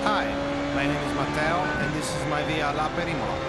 Hi, my name is Matteo and this is my VR lap at Imola.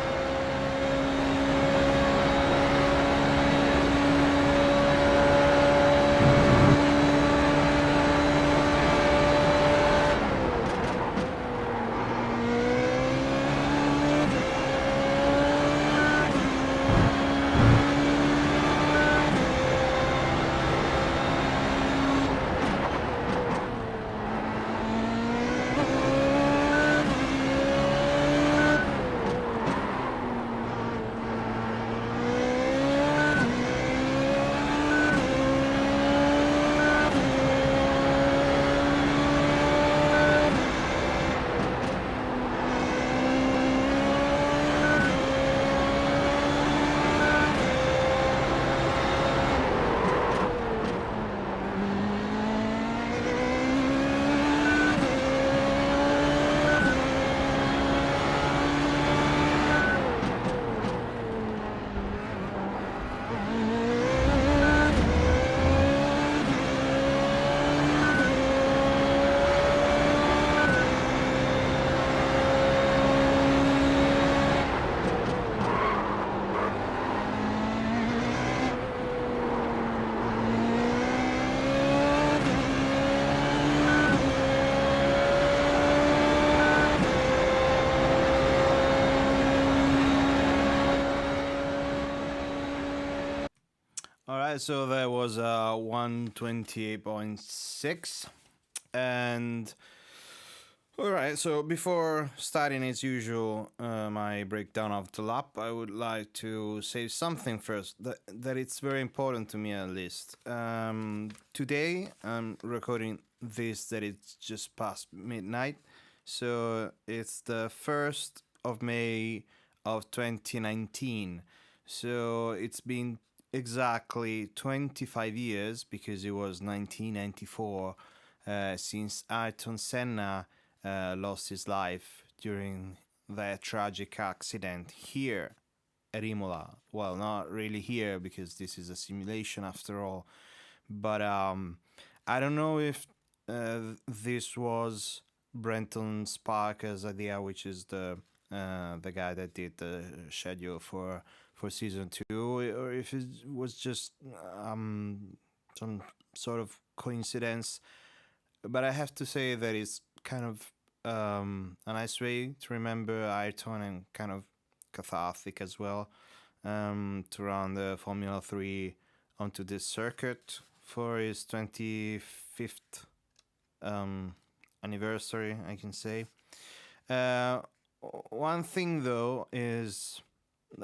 Alright, so there was 128.6 and alright, so before starting as usual my breakdown of the lap, I would like to say something first that it's very important to me at least. Today I'm recording this that it's just past midnight, so it's the 1st of May of 2019, so it's been exactly 25 years, because it was 1994, since Ayrton Senna lost his life during that tragic accident here at Imola. Well, not really here because this is a simulation after all, but I don't know if this was Brenton Sparker's idea, which is the guy that did the schedule for season 2, or if it was just some sort of coincidence. But I have to say that it's kind of a nice way to remember Ayrton, and kind of cathartic as well, to run the Formula 3 onto this circuit for his 25th anniversary, I can say. One thing though is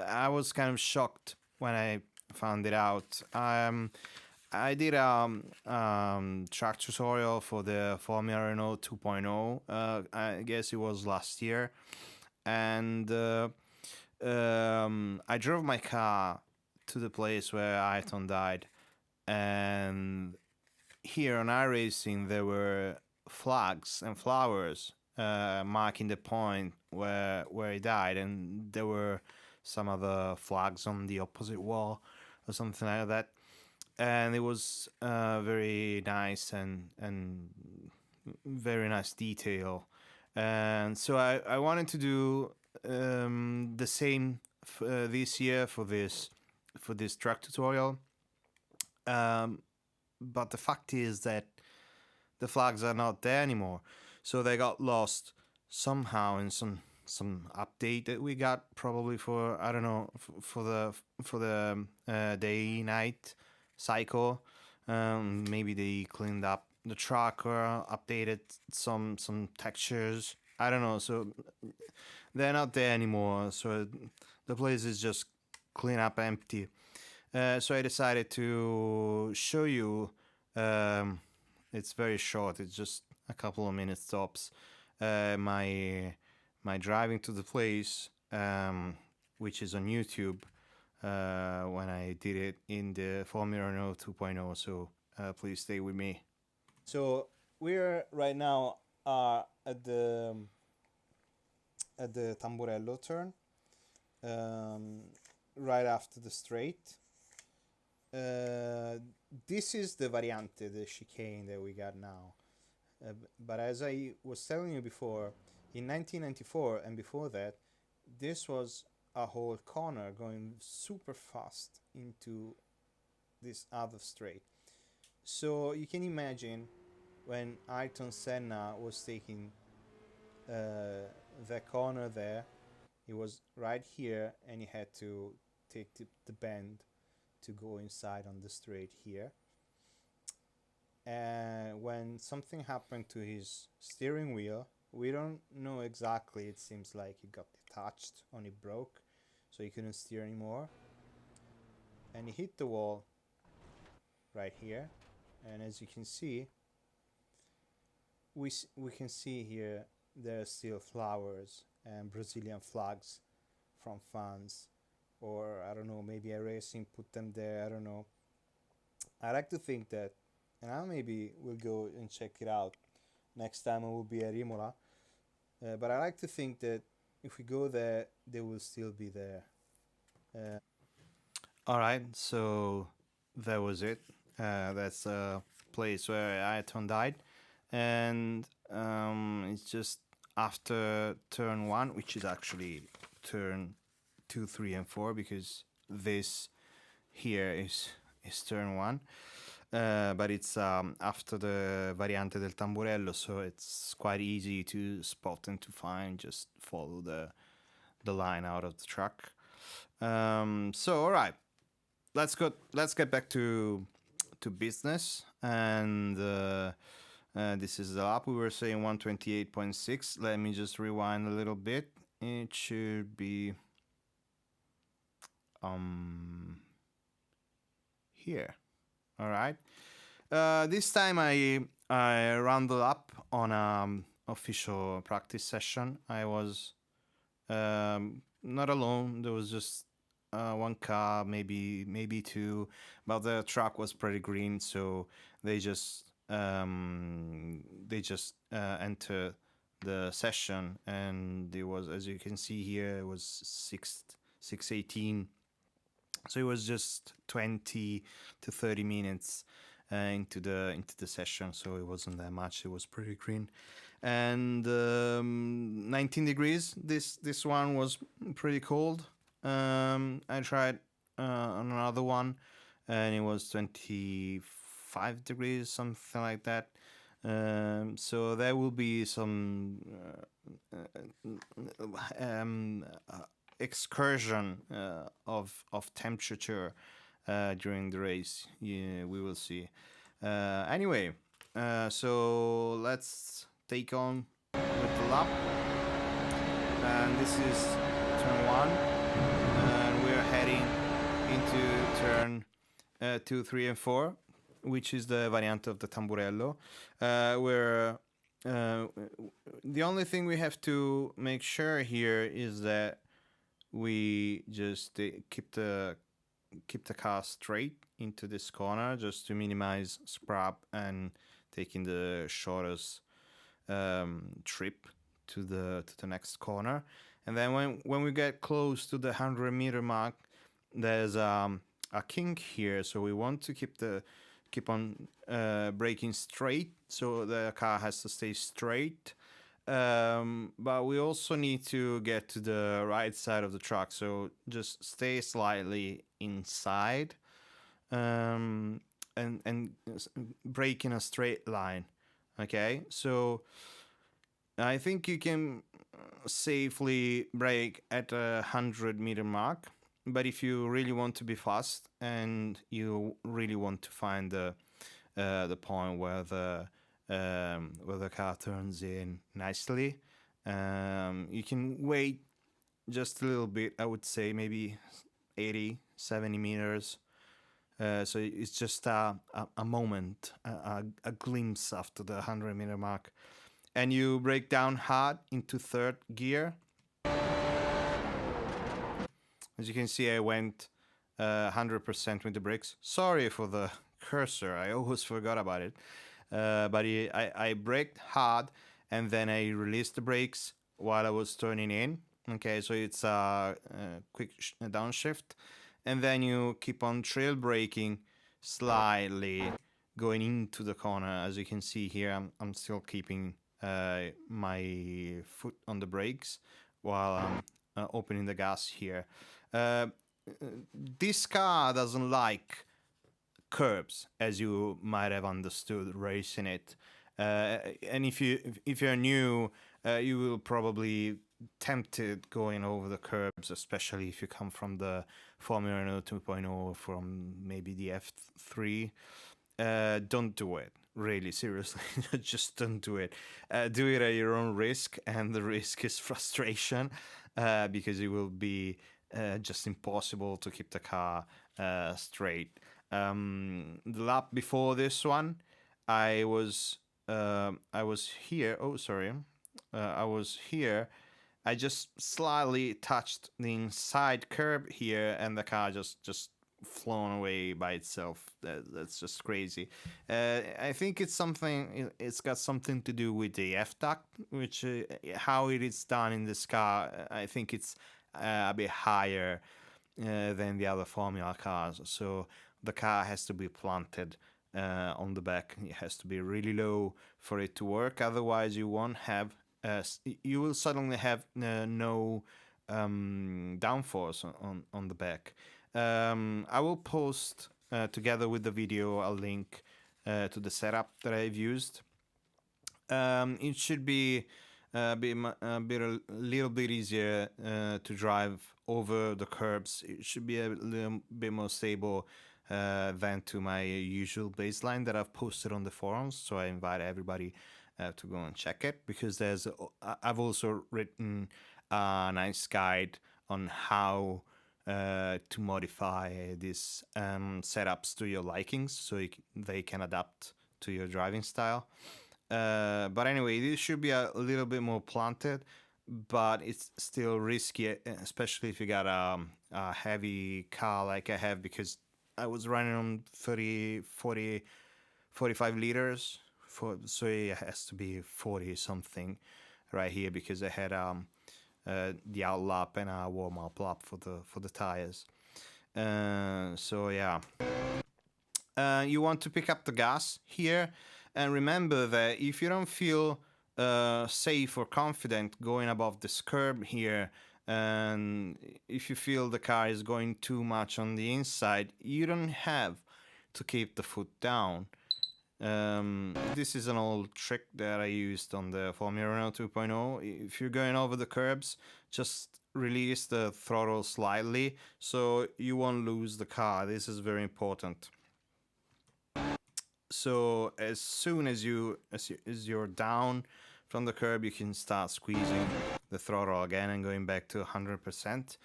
I was kind of shocked when I found it out. I did a track tutorial for the Formula Renault 2.0. I guess it was last year, and I drove my car to the place where Ayrton died, and here on iRacing there were flags and flowers marking the point where he died, and there were some other flags on the opposite wall or something like that, and it was very nice and very nice detail. And so I wanted to do the same this year for this track tutorial, but the fact is that the flags are not there anymore, so they got lost somehow in some update that we got, probably for, I don't know, for the day night cycle. Maybe they cleaned up the track or updated some textures, I don't know. So they're not there anymore, so the place is just clean up, empty. So I decided to show you. It's very short, it's just a couple of minutes tops, my driving to the place, which is on YouTube, when I did it in the Formula Renault 2.0. So please stay with me. So we're right now at the Tamburello Turn, right after the straight. This is the variante, the chicane that we got now. But as I was telling you before, In 1994 and before that, this was a whole corner going super fast into this other straight. So you can imagine when Ayrton Senna was taking the corner there, he was right here and he had to take the bend to go inside on the straight here. And when something happened to his steering wheel, we don't know exactly. It seems like it got detached or it broke, so he couldn't steer anymore. And he hit the wall right here. And as you can see, we can see here there are still flowers and Brazilian flags from fans, or I don't know, maybe iRacing put them there. I don't know. I like to think that, and I maybe will go and check it out next time I will be at Imola. But I like to think that if we go there, they will still be there. All right, so that was it. That's a place where Ayrton died, and it's just after turn 1, which is actually turn 2, 3, and 4, because this here is turn 1. But it's after the Variante del Tamburello, so it's quite easy to spot and to find. Just follow the line out of the track. So all right, let's get back to business. And this is the lap. We were saying 128.6. Let me just rewind a little bit. It should be here. All right. This time I rounded up on an official practice session. I was not alone. There was just one car, maybe two, but the track was pretty green, so they just entered the session, and it was, as you can see here, it was 6:18. So it was just 20 to 30 minutes into the session, so it wasn't that much. It was pretty green, and 19 degrees. This one was pretty cold. I tried on another one, and it was 25 degrees, something like that. So there will be some excursion of temperature during the race. Yeah, we will see. Anyway, so let's take on with the lap, and this is turn 1, and we're heading into turn 2, 3, and 4, which is the variant of the Tamburello, where the only thing we have to make sure here is that we just keep the car straight into this corner, just to minimize scrap and taking the shortest trip to the next corner. And then when we get close to the 100-meter mark, there's a kink here, so we want to keep on braking straight, so the car has to stay straight. But we also need to get to the right side of the track, so just stay slightly inside, and brake in a straight line. Okay, so I think you can safely brake at a 100-meter mark, but if you really want to be fast and you really want to find the point where the car turns in nicely, you can wait just a little bit. I would say maybe 80-70 meters. So it's just a moment, a glimpse after the 100-meter mark, and you brake down hard into third gear. As you can see, I went 100% with the brakes. Sorry for the cursor, I always forgot about it. But I braked hard, and then I released the brakes while I was turning in. Okay, so it's a quick downshift, and then you keep on trail braking slightly going into the corner. As you can see here, I'm still keeping my foot on the brakes while I'm opening the gas here. Uh, this car doesn't like curbs, as you might have understood racing it. And if you're new, you will probably tempted going over the curbs, especially if you come from the Formula Renault 2.0, from maybe the F3. Don't do it. Really, seriously, just don't do it. Do it at your own risk, and the risk is frustration, because it will be just impossible to keep the car straight. The lap before this one, I was here. Oh, sorry, I was here. I just slightly touched the inside curb here, and the car just flown away by itself. That's just crazy. I think it's something. It's got something to do with the F duct, which how it is done in this car. I think it's a bit higher than the other Formula cars. So the car has to be planted on the back. It has to be really low for it to work. Otherwise, you won't have. You will suddenly have no downforce on the back. I will post together with the video a link to the setup that I've used. It should be a little bit easier to drive over the curbs. It should be a little bit more stable than to my usual baseline that I've posted on the forums. So I invite everybody to go and check it, because I've also written a nice guide on how to modify these setups to your likings, so they can adapt to your driving style. But anyway, this should be a little bit more planted, but it's still risky, especially if you got a heavy car like I have, because I was running on 30, 40, 45 liters, so it has to be 40 something right here, because I had the out lap and a warm up lap for the tires. So yeah, you want to pick up the gas here, and remember that if you don't feel safe or confident going above this curb here, and if you feel the car is going too much on the inside, you don't have to keep the foot down. This is an old trick that I used on the Formula Renault 2.0. If you're going over the curbs, just release the throttle slightly so you won't lose the car. This is very important. So as soon as you're down from the curb, you can start squeezing the throttle again and going back to 100%.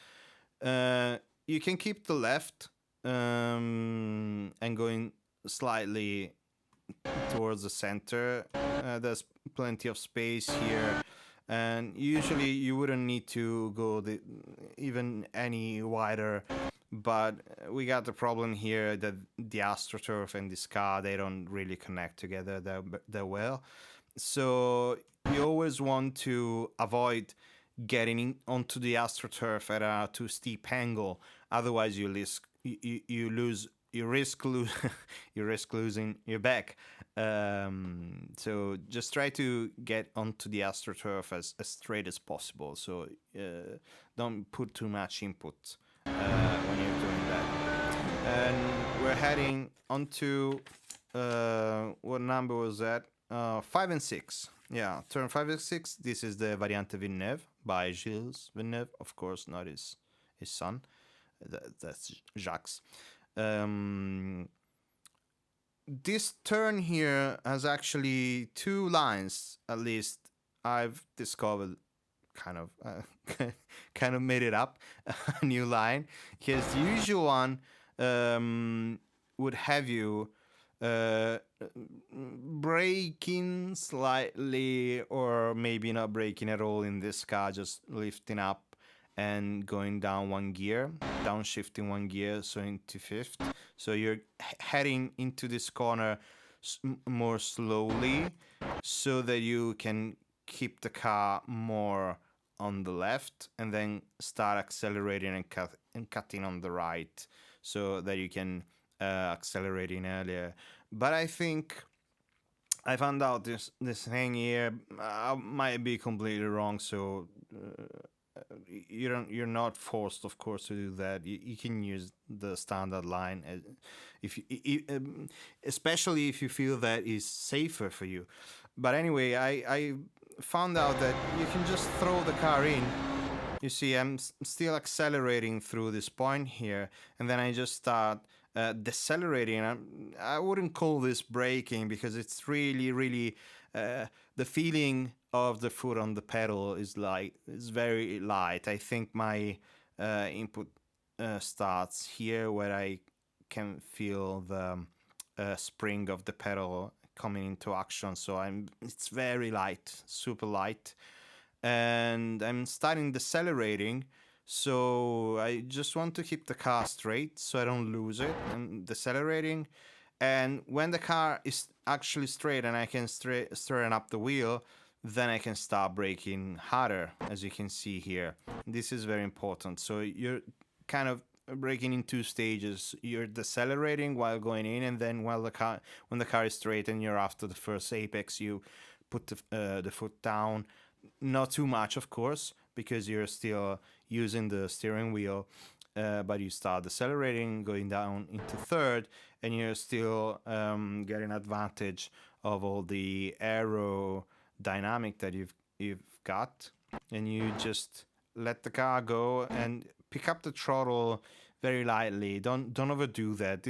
You can keep the left and going slightly towards the center. There's plenty of space here, and usually you wouldn't need to go even any wider, but we got the problem here that the AstroTurf and this car, they don't really connect together that well. So you always want to avoid getting onto the AstroTurf at a too steep angle. Otherwise you risk losing your back. So just try to get onto the AstroTurf as straight as possible. So don't put too much input when you're doing that. And we're heading onto what number was that? 5 and 6. Yeah, turn 5 and 6. This is the Variante Villeneuve by Gilles Villeneuve, of course, not his son. That's Jacques. This turn here has actually two lines, at least I've discovered. Kind of made it up, a new line, because the usual one would have you braking slightly, or maybe not braking at all in this car, just lifting up and going down one gear, downshifting one gear, so into fifth. So you're heading into this corner more slowly, so that you can keep the car more on the left, and then start accelerating and cutting on the right, so that you can accelerate in earlier. But I think I found out this thing here. I might be completely wrong, so you're not forced, of course, to do that. You can use the standard line, if especially if you feel that is safer for you. But anyway, I found out that you can just throw the car in. You see, I'm still accelerating through this point here, and then I just start decelerating. I wouldn't call this braking because it's really the feeling of the foot on the pedal is light. It's very light. I think my input starts here where I can feel the spring of the pedal coming into action. So it's very light, super light, and I'm starting decelerating. So I just want to keep the car straight so I don't lose it. I'm decelerating, and when the car is actually straight and I can straighten up the wheel, then I can start braking harder, as you can see here. This is very important. So you're kind of braking in two stages. You're decelerating while going in, and then when the car is straight and you're after the first apex, you put the foot down. Not too much, of course, because you're still using the steering wheel, but you start decelerating, going down into third, and you're still getting advantage of all the aerodynamic that you've got, and you just let the car go and pick up the throttle very lightly. Don't overdo that.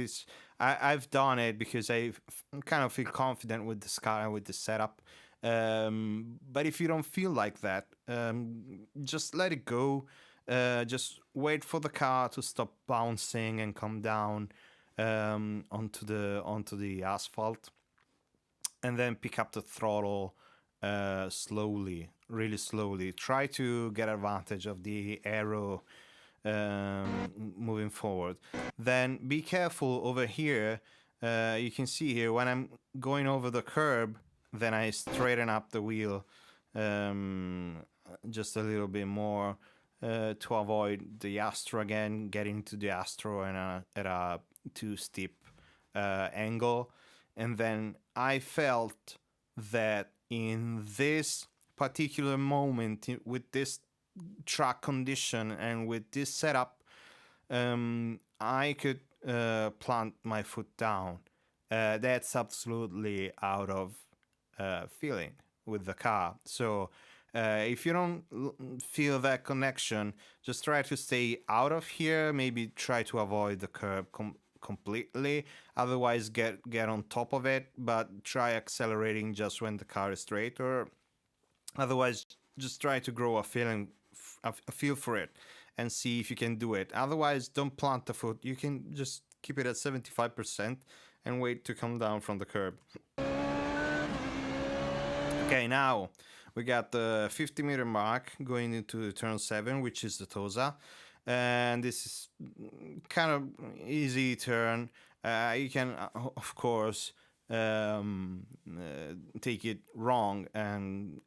I've done it because I kind of feel confident with this car and with the setup. But if you don't feel like that, just let it go. Just wait for the car to stop bouncing and come down onto the asphalt, and then pick up the throttle slowly, really slowly. Try to get advantage of the aero moving forward. Then be careful over here. You can see here when I'm going over the curb, then I straighten up the wheel just a little bit more to avoid the Astro again, getting to the Astro and at a too steep angle. And then I felt that in this particular moment, with this track condition and with this setup, I could plant my foot down. That's absolutely out of feeling with the car. So if you don't feel that connection, just try to stay out of here. Maybe try to avoid the curb completely. Otherwise, get on top of it, but try accelerating just when the car is straight. Or otherwise, just try to grow a feel for it and see if you can do it. Otherwise, don't plant the foot. You can just keep it at 75% and wait to come down from the curb. Okay, now we got the 50-meter mark going into turn 7, which is the Tosa. And this is kind of easy turn. You can, of course, take it wrong and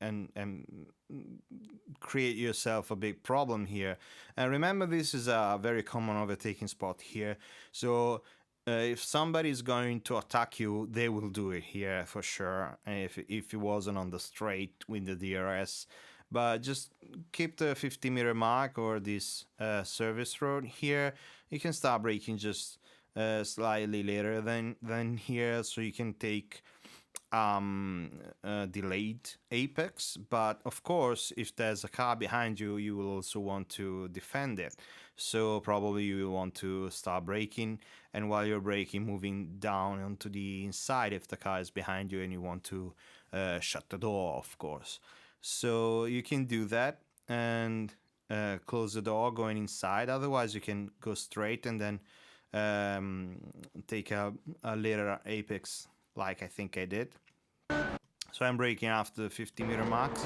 create yourself a big problem here. And remember, this is a very common overtaking spot here. So if somebody is going to attack you, they will do it here for sure. If it wasn't on the straight with the DRS. But just keep the 50-meter mark or this service road here. You can start braking just slightly later than here, so you can take delayed apex. But of course, if there's a car behind you, you will also want to defend it. So probably you will want to start braking, and while you're braking, moving down onto the inside if the car is behind you and you want to shut the door, of course. So you can do that and close the door going inside. Otherwise, you can go straight and then take a later apex like I think I did. So I'm braking after the 50-meter marks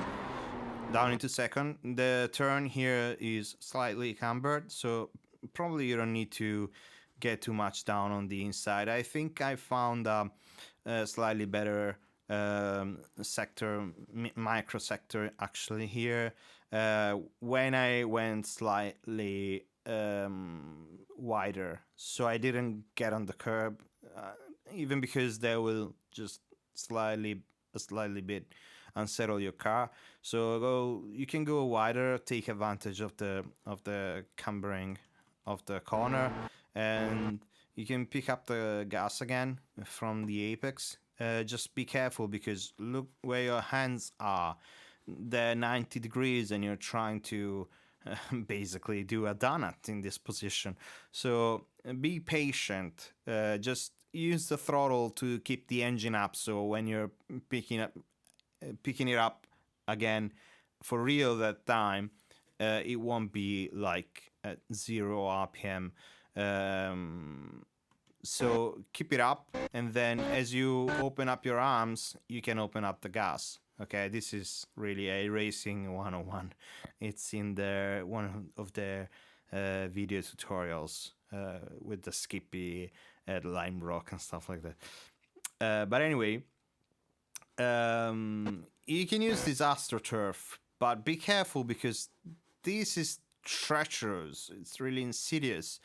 down into second. The turn here is slightly cambered, so probably you don't need to get too much down on the inside. I think I found a slightly better sector, micro sector actually here when I went slightly wider, so I didn't get on the curb, even because they will just slightly a slightly bit unsettle your car. So you can go wider, take advantage of the cumbering of the corner, and you can pick up the gas again from the apex. Just be careful, because look where your hands are. They're 90 degrees and you're trying to basically do a donut in this position. So be patient. Just use the throttle to keep the engine up, so when you're picking it up again for real that time, it won't be like at 0 RPM. So keep it up, and then as you open up your arms, you can open up the gas. Okay, this is really iRacing 101. It's in one of their video tutorials with the Skippy at Lime Rock and stuff like that. But anyway, you can use this AstroTurf, but be careful, because this is treacherous. It's really insidious.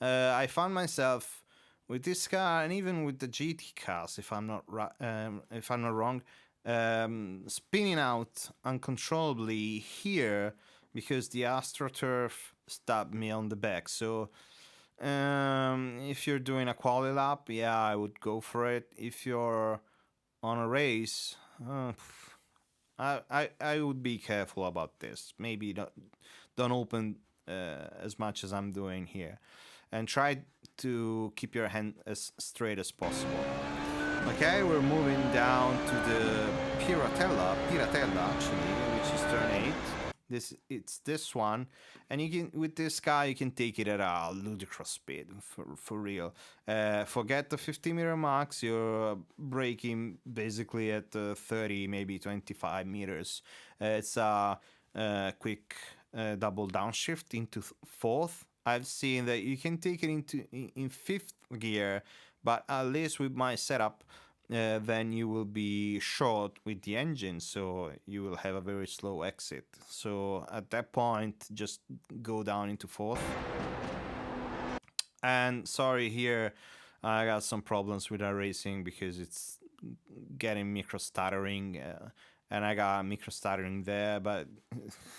I found myself with this car, and even with the GT cars, if I'm not wrong, spinning out uncontrollably here because the AstroTurf stabbed me on the back. So if you're doing a quali lap, yeah, I would go for it. If you're on a race, I would be careful about this. Maybe don't open as much as I'm doing here, and try to keep your hand as straight as possible. Okay, we're moving down to the Piratella actually, which is turn 8. It's this one, and you can, with this car, you can take it at a ludicrous speed, for real. Forget the 50-meter max. You're braking basically at 30, maybe 25 meters. It's a quick double downshift into fourth. I've seen that you can take it in fifth gear, but at least with my setup, then you will be short with the engine, so you will have a very slow exit. So at that point, just go down into fourth. And sorry, here I got some problems with iRacing because it's getting micro stuttering. And I got micro stuttering there, but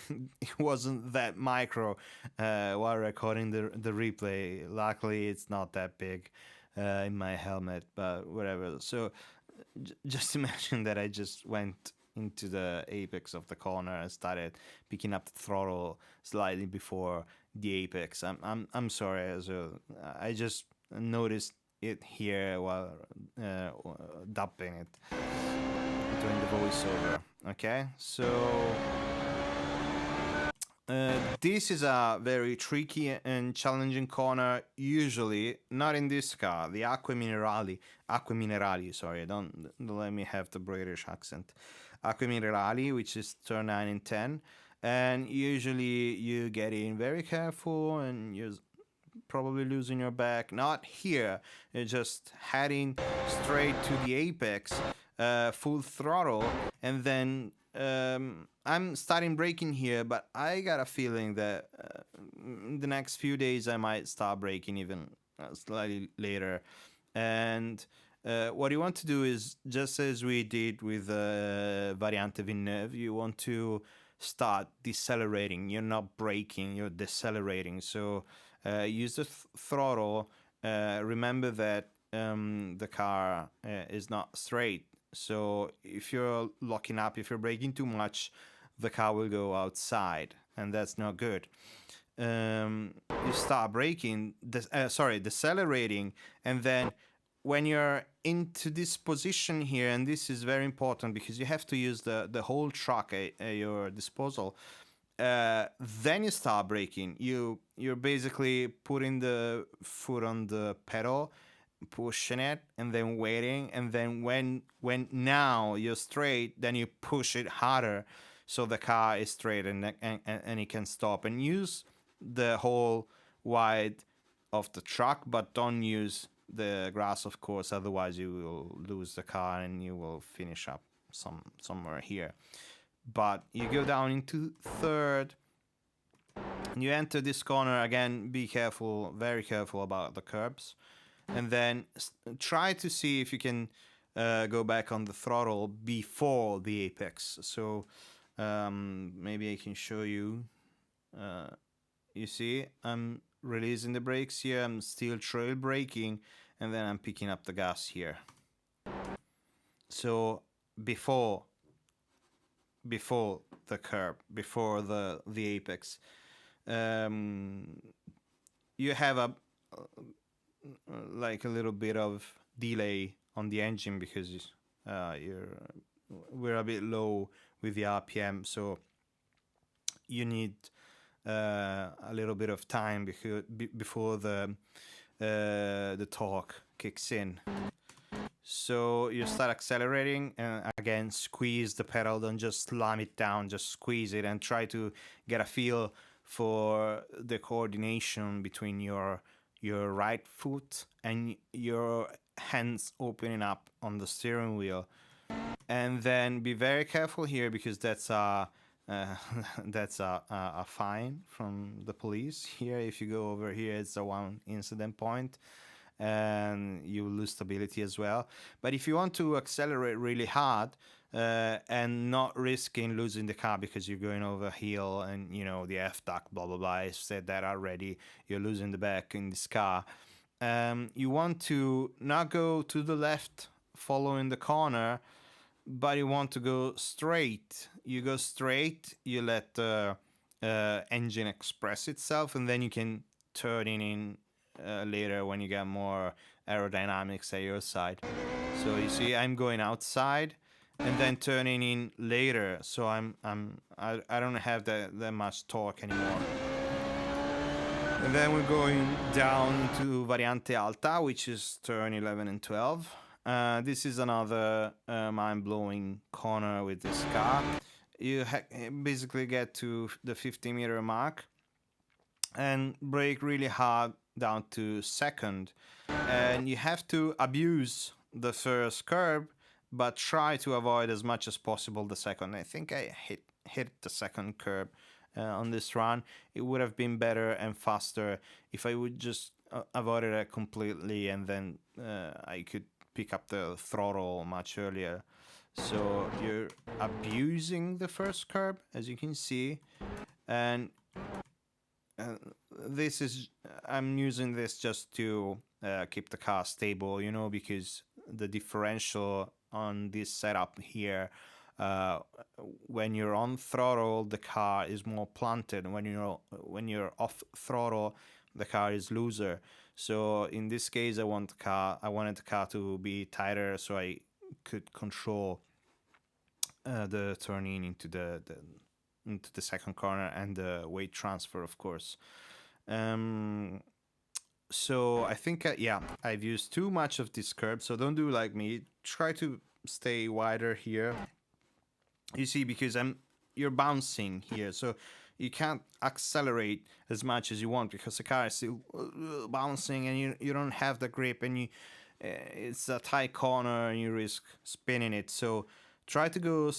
it wasn't that micro while recording the replay. Luckily, it's not that big in my helmet, but whatever. So just imagine that I just went into the apex of the corner and started picking up the throttle slightly before the apex. I'm sorry. So I just noticed it here while dubbing it, doing the voiceover. Okay, so this is a very tricky and challenging corner. Usually, not in this car, the Acque Minerali. Sorry, don't let me have the British accent. Acque Minerali, which is turn 9 and 10, and usually you get in very careful, and you're probably losing your back. Not here. You're just heading straight to the apex. Full throttle, and then I'm starting braking here, but I got a feeling that in the next few days I might start braking even slightly later. And what you want to do is, just as we did with Variante Villeneuve, you want to start decelerating. You're not braking, you're decelerating. So use the throttle. Remember that the car is not straight. So if you're locking up, if you're braking too much, the car will go outside, and that's not good. You start braking, decelerating, and then when you're into this position here, and this is very important because you have to use the whole truck at your disposal, then you start braking. You're basically putting the foot on the pedal, pushing it, and then waiting, and then when now you're straight, then you push it harder so the car is straight and it can stop. And use the whole wide of the truck, but don't use the grass, of course, otherwise you will lose the car and you will finish up somewhere here. But you go down into third, you enter this corner again. Be careful, very careful about the curbs. And then try to see if you can go back on the throttle before the apex. So maybe I can show you. You see, I'm releasing the brakes here, I'm still trail braking, and then I'm picking up the gas here. So before the curb, before the apex, you have a like a little bit of delay on the engine because we're a bit low with the RPM, so you need a little bit of time before the torque kicks in. So you start accelerating and again squeeze the pedal, don't just slam it down, just squeeze it and try to get a feel for the coordination between your right foot and your hands opening up on the steering wheel. And then be very careful here because that's a fine from the police here. If you go over here, it's a 1 incident point and you lose stability as well. But if you want to accelerate really hard and not risking losing the car because you're going over a hill and you know the F-duct, blah blah blah, I said that already, you're losing the back in this car, you want to not go to the left following the corner, but you want to go straight. You go straight, you let the engine express itself, and then you can turn in later when you get more aerodynamics at your side. So you see, I'm going outside and then turning in later, so I don't have that much torque anymore. And then we're going down to Variante Alta, which is turn 11 and 12. This is another mind-blowing corner with this car. You basically get to the 50-meter mark and brake really hard down to second, and you have to abuse the first curb but try to avoid as much as possible the second. I think I hit the second curb on this run. It would have been better and faster if I would just avoided it completely, and then I could pick up the throttle much earlier. So you're abusing the first curb, as you can see, and this is, I'm using this just to keep the car stable, you know, because the differential on this setup here, when you're on throttle, the car is more planted. When you're off throttle, the car is looser. So in this case, I wanted the car to be tighter so I could control the turning into the second corner and the weight transfer, of course. So I think, I've used too much of this curb, so don't do like me. Try to stay wider here. You see, because you're bouncing here, so you can't accelerate as much as you want because the car is still bouncing and you don't have the grip, and it's a tight corner and you risk spinning it. So try to go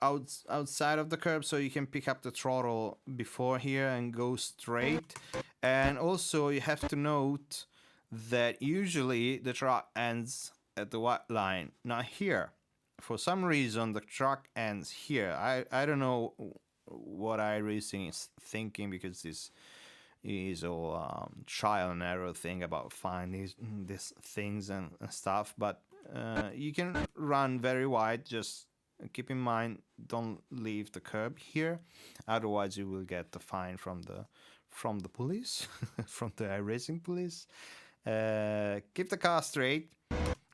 outside of the curb so you can pick up the throttle before here and go straight. And also you have to note that usually the track ends at the white line, not here. For some reason the track ends here. I don't know what iRacing is thinking, because this is all trial and error thing about finding these things and stuff, but you can run very wide. Just keep in mind, don't leave the curb here, otherwise you will get the fine from the police, from the iRacing police. Keep the car straight,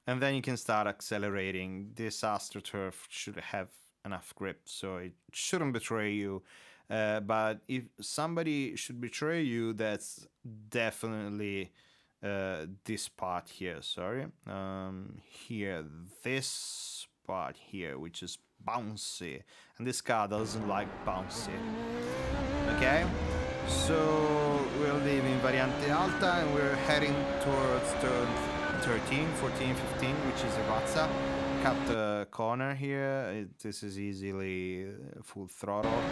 and then you can start accelerating. This AstroTurf should have enough grip, so it shouldn't betray you. But if somebody should betray you, that's definitely this part here. Sorry, here, this part here, which is bouncy, and this car doesn't like bouncy. Okay, so we're leaving Variante Alta and we're heading towards turn 13, 14, 15, which is Ivazza. Cut the corner here. This is easily full throttle,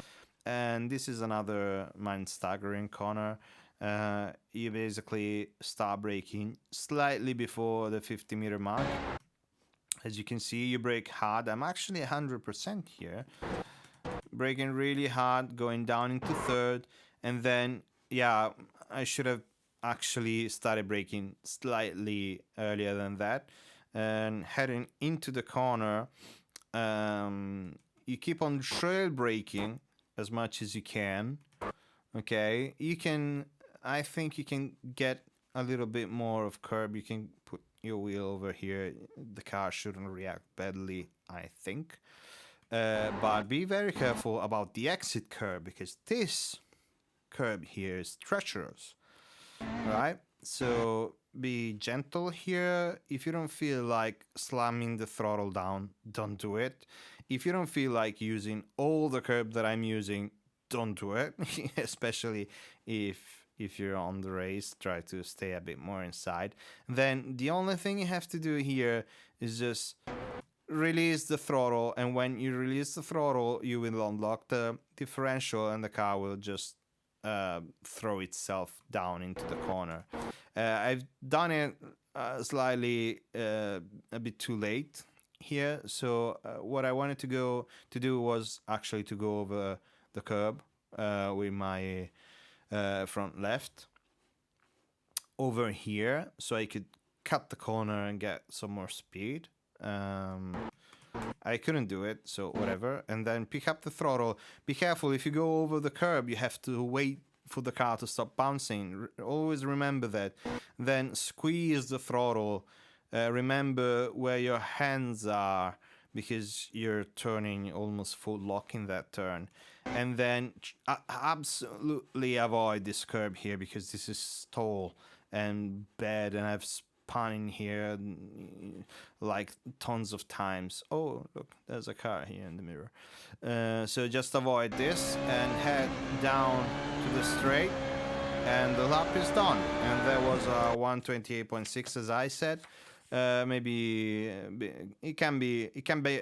and this is another mind-staggering corner. You basically start braking slightly before the 50-meter mark, As you can see, you brake hard. I'm actually 100% here. Braking really hard, going down into third. And then, yeah, I should have actually started braking slightly earlier than that. And heading into the corner, you keep on trail braking as much as you can. Okay, I think you can get a little bit more of curb. You can put your wheel over here. The car shouldn't react badly, I think. But be very careful about the exit curb, because this curb here is treacherous. Right? So be gentle here. If you don't feel like slamming the throttle down, don't do it. If you don't feel like using all the curb that I'm using, don't do it. Especially if you're on the race, try to stay a bit more inside. Then the only thing you have to do here is just release the throttle, and when you release the throttle, you will unlock the differential, and the car will just throw itself down into the corner. I've done it slightly a bit too late here, so what I wanted to do was actually to go over the curb with my front left over here, so I could cut the corner and get some more speed. I couldn't do it, so whatever. And then pick up the throttle. Be careful, if you go over the curb, you have to wait for the car to stop bouncing. Always remember that. Then squeeze the throttle. Remember where your hands are, because you're turning almost full lock in that turn. And then absolutely avoid this curb here, because this is tall and bad, and I've spun in here like tons of times. Oh, look, there's a car here in the mirror. So just avoid this and head down to the straight, and the lap is done. And there was a 128.6, as I said. Maybe it can be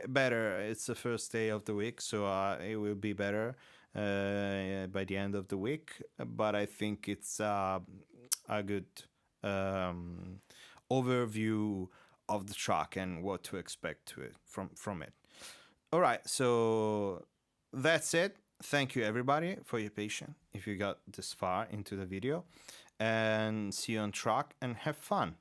better. It's the first day of the week, so it will be better by the end of the week. But I think it's a good overview of the track and what to expect from it. All right, so that's it. Thank you everybody for your patience if you got this far into the video, and see you on track and have fun.